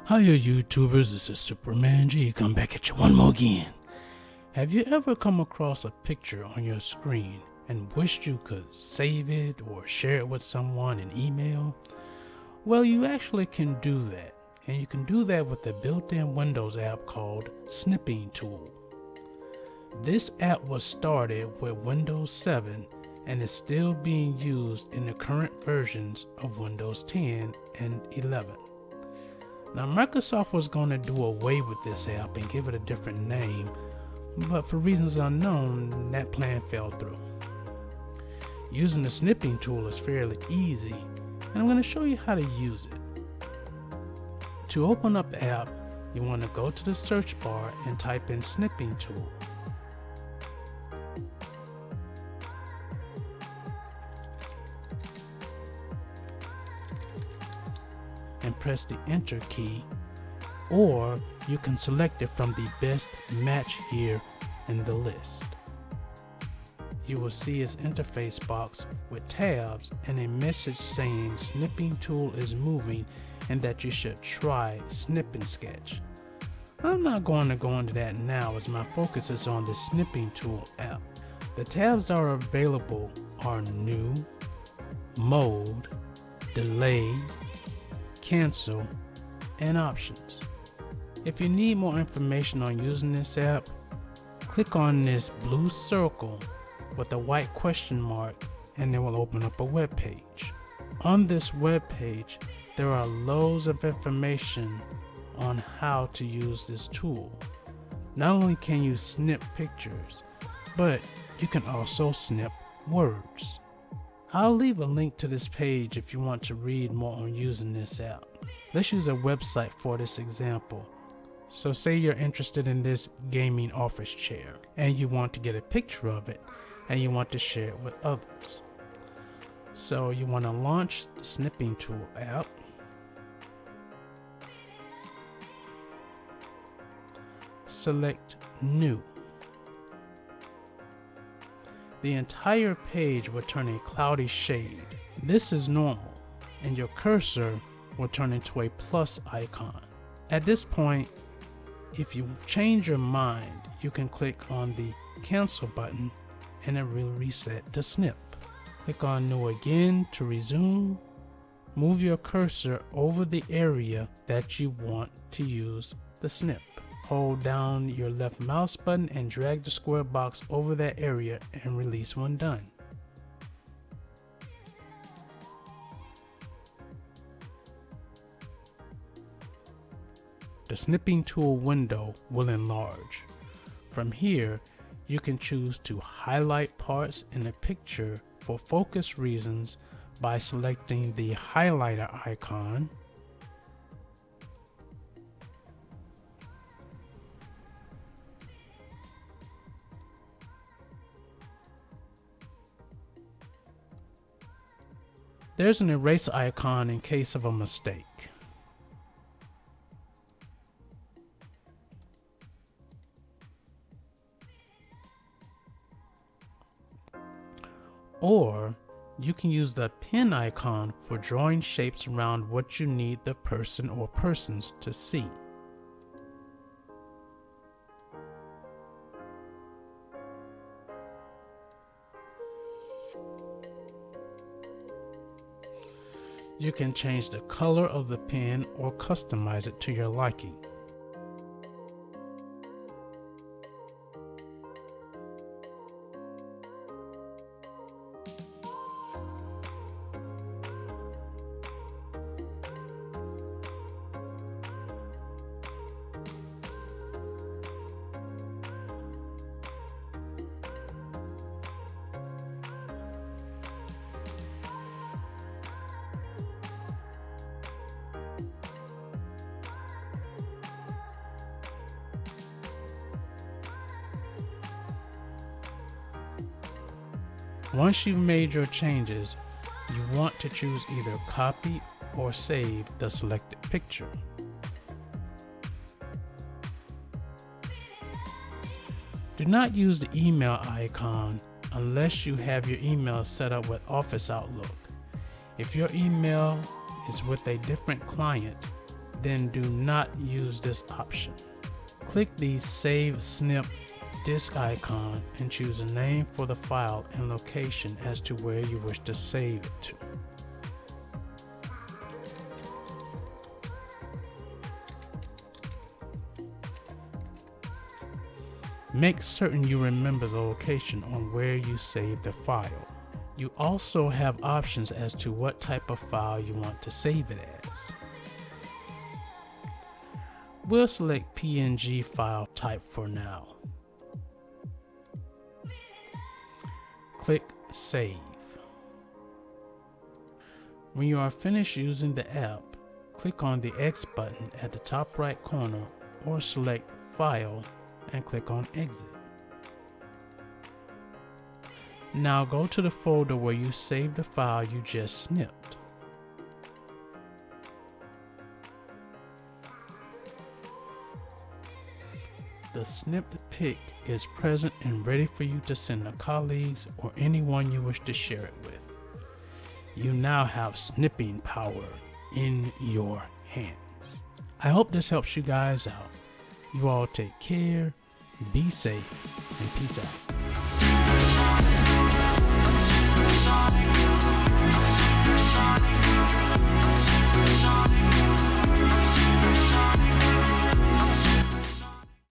Hiya YouTubers, this is Superman G, come back at you one more again. Have you ever come across a picture on your screen and wished you could save it or share it with someone in email? Well, you actually can do that, and you can do that with the built-in Windows app called Snipping Tool. This app was started with Windows 7 and is still being used in the current versions of Windows 10 and 11. Now, Microsoft was going to do away with this app and give it a different name, but for reasons unknown, that plan fell through. Using the snipping tool is fairly easy, and I'm going to show you how to use it. To open up the app, you want to go to the search bar and type in Snipping Tool. And press the enter key, or you can select it from the best match here in the list. You will see its interface box with tabs and a message saying Snipping Tool is moving and that you should try Snip and Sketch. I'm not going to go into that now as my focus is on the Snipping Tool app. The tabs that are available are New, Mode, Delay, Cancel, and Options. If you need more information on using this app, click on this blue circle with a white question mark and it will open up a web page. On this web page, there are loads of information on how to use this tool. Not only can you snip pictures, but you can also snip words. I'll leave a link to this page if you want to read more on using this app. Let's use a website for this example. So say you're interested in this gaming office chair and you want to get a picture of it and you want to share it with others. So you want to launch the Snipping Tool app. Select New. The entire page will turn a cloudy shade. This is normal, and your cursor will turn into a plus icon. At this point, if you change your mind, you can click on the cancel button and it will reset the snip. Click on New again to resume. Move your cursor over the area that you want to use the snip. Hold down your left mouse button and drag the square box over that area and release when done. The Snipping Tool window will enlarge. From here, you can choose to highlight parts in a picture for focus reasons by selecting the highlighter icon. There's an erase icon in case of a mistake. Or you can use the pen icon for drawing shapes around what you need the person or persons to see. You can change the color of the pen or customize it to your liking. Once you've made your changes, you want to choose either copy or save the selected picture. Do not use the email icon unless you have your email set up with Office Outlook. If your email is with a different client, then do not use this option. Click the Save Snip disk icon and choose a name for the file and location as to where you wish to save it to. Make certain you remember the location on where you saved the file. You also have options as to what type of file you want to save it as. We'll select PNG file type for now. Click Save. When you are finished using the app, click on the X button at the top right corner or select File and click on Exit. Now go to the folder where you saved the file you just snipped. The snipped pic is present and ready for you to send to colleagues or anyone you wish to share it with. You now have snipping power in your hands. I hope this helps you guys out. You all take care, be safe, and peace out.